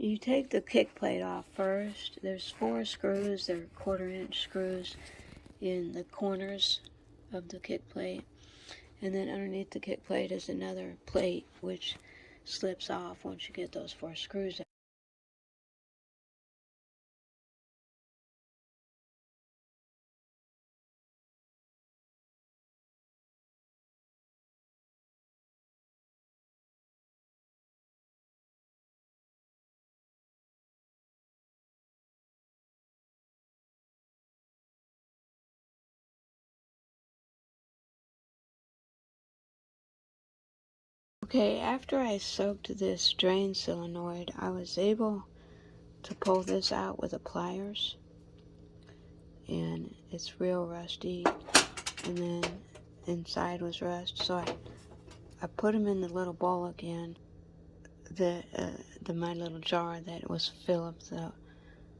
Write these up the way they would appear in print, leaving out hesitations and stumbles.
You take the kick plate off first. There's 4 screws. They're 1/4-inch screws in the corners of the kick plate. And then underneath the kick plate is another plate which slips off once you get those 4 screws out. Okay, after I soaked this drain solenoid, I was able to pull this out with the pliers, and it's real rusty, and then inside was rust, so I put them in the little bowl again, my little jar that was filled up.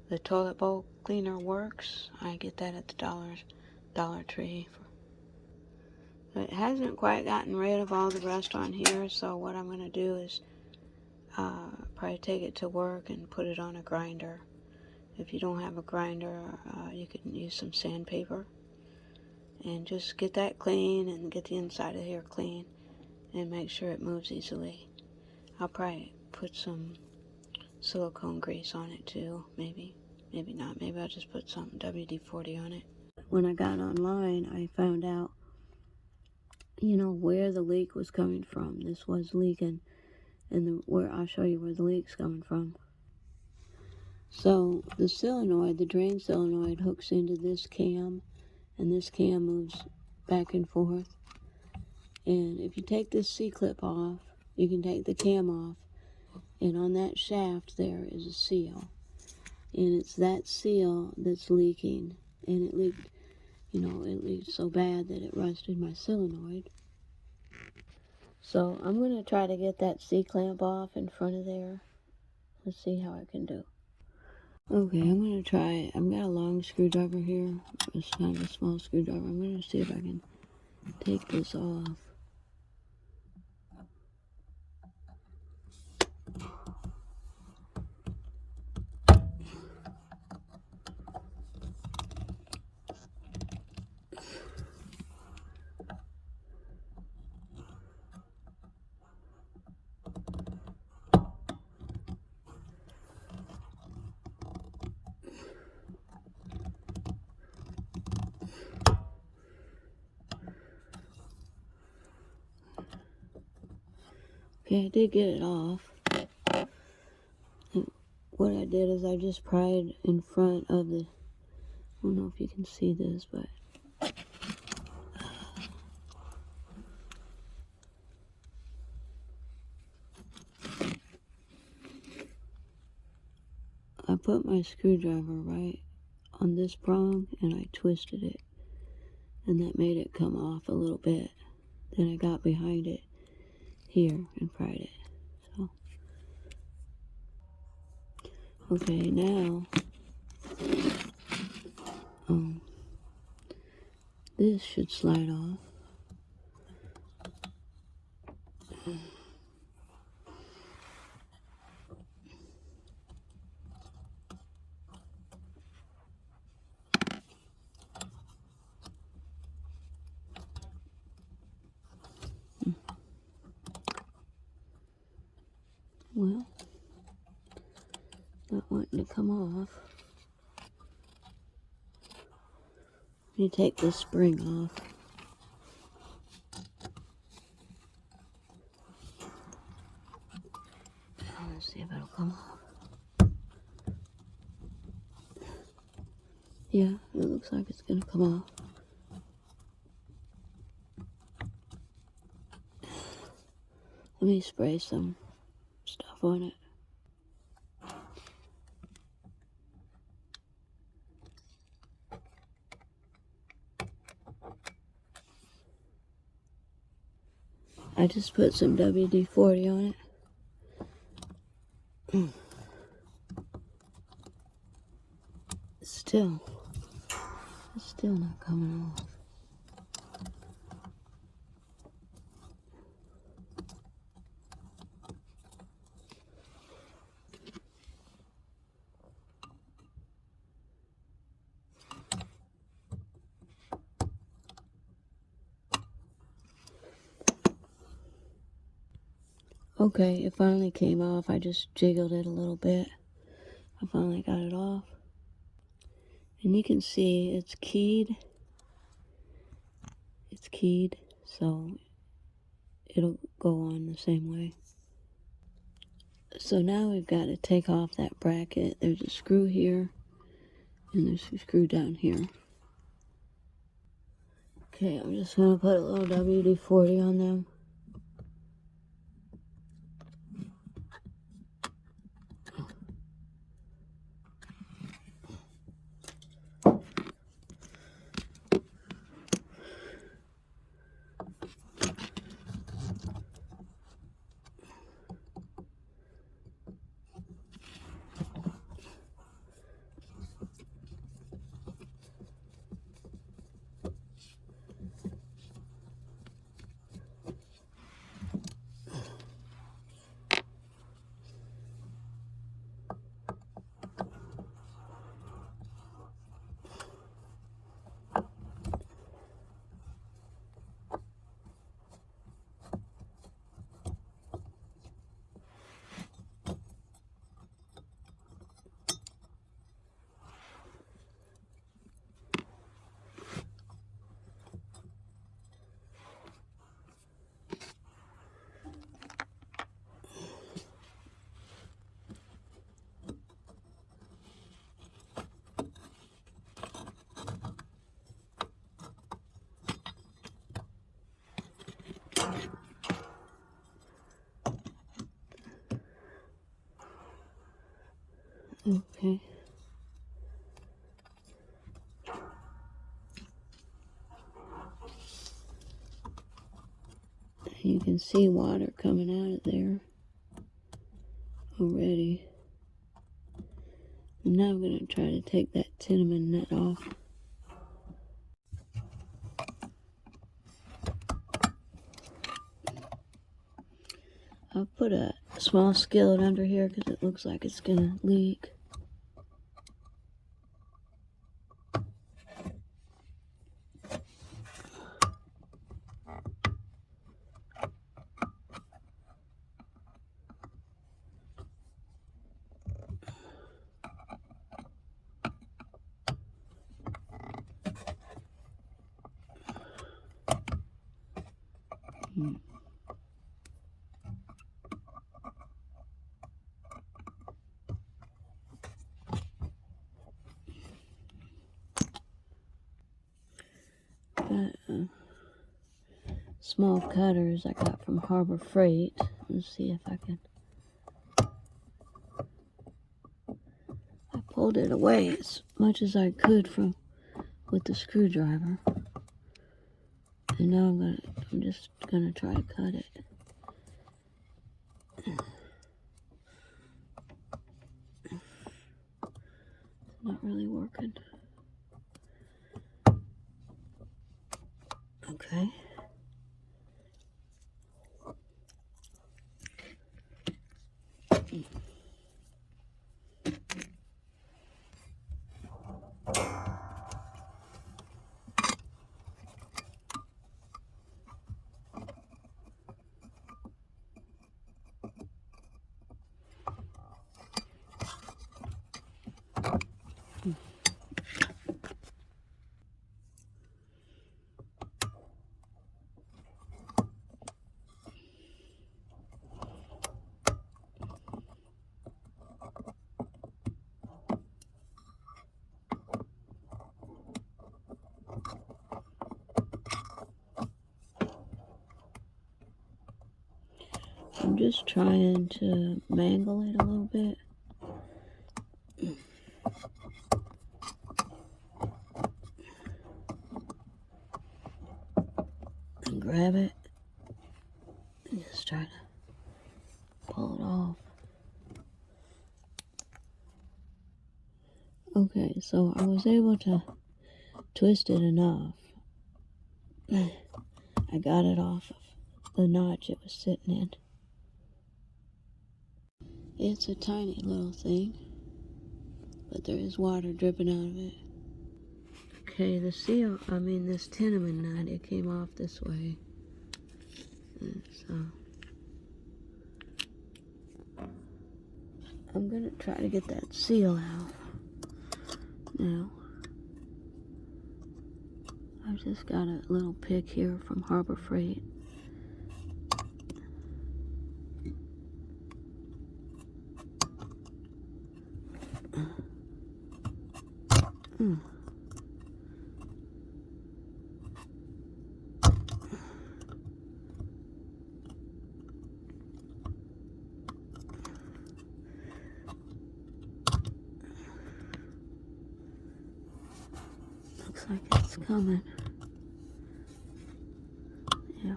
The toilet bowl cleaner works. I get that at the Dollar Tree. It hasn't quite gotten rid of all the rust on here, so what I'm going to do is probably take it to work and put it on a grinder. If you don't have a grinder, you can use some sandpaper and just get that clean and get the inside of here clean and make sure it moves easily. I'll probably put some silicone grease on it too, maybe not. Maybe I'll just put some WD-40 on it. When I got online, I found out where the leak was coming from. This was leaking, and where I'll show you where the leak's coming from. So the solenoid, the drain solenoid, hooks into this cam, and this cam moves back and forth. And if you take this C-clip off, you can take the cam off, and on that shaft there is a seal, and it's that seal that's leaking, and it leaked. It leaked so bad that it rusted my solenoid. So I'm going to try to get that C-clamp off in front of there. Let's see how I can do. Okay, I'm going to try it. I've got a long screwdriver here. It's kind of a small screwdriver. I'm going to see if I can take this off. Okay, I did get it off. And what I did is I just pried in front of the, I don't know if you can see this, but I put my screwdriver right on this prong and I twisted it, and that made it come off a little bit. Then I got behind it here and pried it. So okay, now this should slide off. Well, not wanting to come off. You take this spring off. Let's see if it'll come off. Yeah, it looks like it's gonna come off. Let me spray some stuff on it. I just put some WD-40 on it. It's still not coming off. Okay, it finally came off. I just jiggled it a little bit. I finally got it off. And you can see it's keyed. It's keyed, so it'll go on the same way. So now we've got to take off that bracket. There's a screw here, and there's a screw down here. Okay, I'm just going to put a little WD-40 on them. Okay. You can see water coming out of there already. And now I'm going to try to take that cinnamon nut off. I'll put a small skillet under here because it looks like it's going to leak. Got small cutters I got from Harbor Freight. Let's see if I can. I pulled it away as much as I could from with the screwdriver. And now I'm just gonna try to cut it. It's not really working. Okay. I'm just trying to mangle it a little bit. And grab it. And just try to pull it off. Okay, so I was able to twist it enough. I got it off of the notch it was sitting in. It's a tiny little thing, but there is water dripping out of it. Okay, this cinnamon nut, it came off this way. And so, I'm gonna try to get that seal out now. I've just got a little pick here from Harbor Freight. Looks like it's coming. Yeah.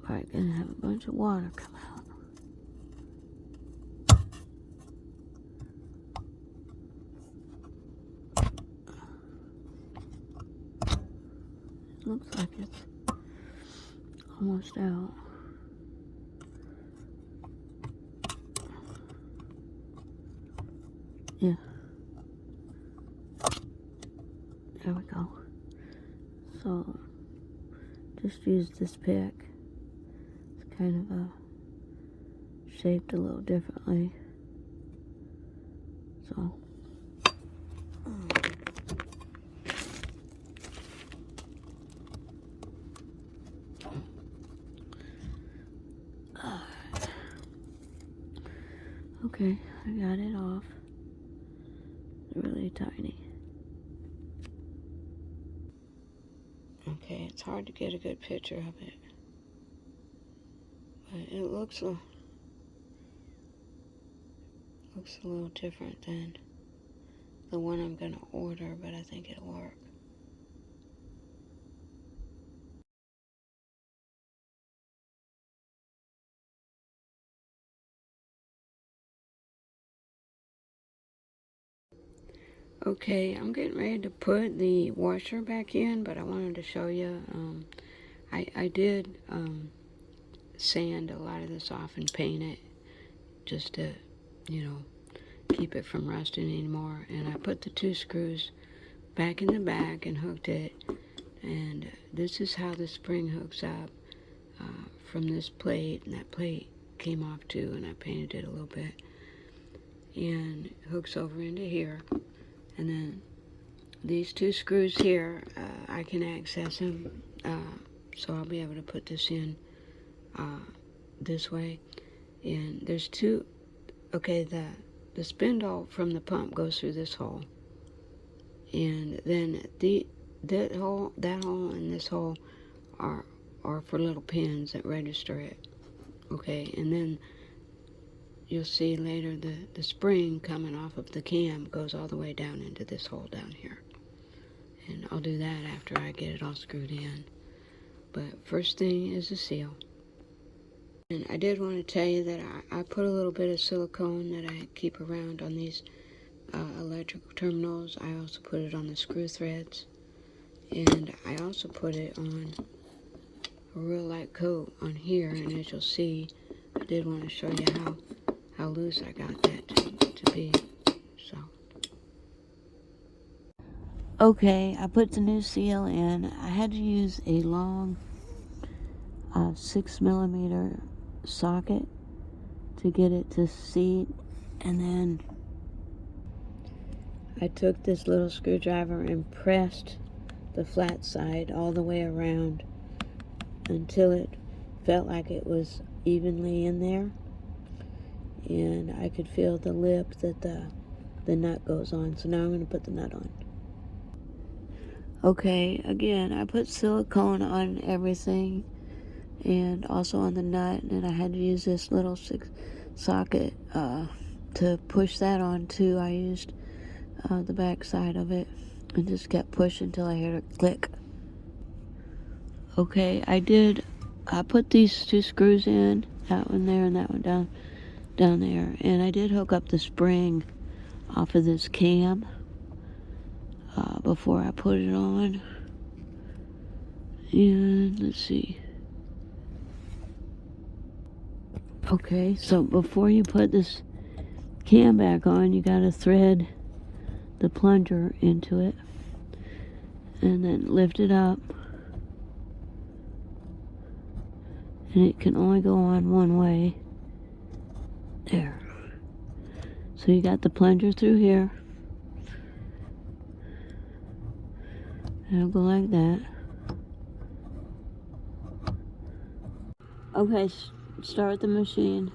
Probably gonna have a bunch of water come out. Looks like it's almost out. Yeah. There we go. So, just use this pick. It's kind of shaped a little differently. So. Okay, I got it off. It's really tiny. Okay, it's hard to get a good picture of it. But it looks a little different than the one I'm gonna order, but I think it'll work. Okay, I'm getting ready to put the washer back in, but I wanted to show you, I did sand a lot of this off and paint it just to, you know, keep it from rusting anymore. And I put the 2 screws back in the back and hooked it. And this is how the spring hooks up from this plate, and that plate came off too, and I painted it a little bit. And hooks over into here. And then these 2 screws here, I can access them, so I'll be able to put this in this way. And there's 2, okay, the spindle from the pump goes through this hole. And then that hole and this hole are for little pins that register it. Okay, and then you'll see later the spring coming off of the cam goes all the way down into this hole down here. And I'll do that after I get it all screwed in. But first thing is the seal. And I did want to tell you that I put a little bit of silicone that I keep around on these electrical terminals. I also put it on the screw threads. And I also put it on a real light coat on here. And as you'll see, I did want to show you how loose I got that to be. So. Okay, I put the new seal in. I had to use a long 6mm socket to get it to seat, and then I took this little screwdriver and pressed the flat side all the way around until it felt like it was evenly in there, and I could feel the lip that the nut goes on. So now I'm going to put the nut on. Okay, again, I put silicone on everything and also on the nut, and I had to use this little socket to push that on too. I used the back side of it and just kept pushing until I heard it click. Okay, I put these 2 screws in, that one there and that one down there, and I did hook up the spring off of this cam before I put it on. And let's see. Okay, so before you put this cam back on, you gotta thread the plunger into it and then lift it up and it can only go on one way. There. So you got the plunger through here. It'll go like that. Okay, start the machine.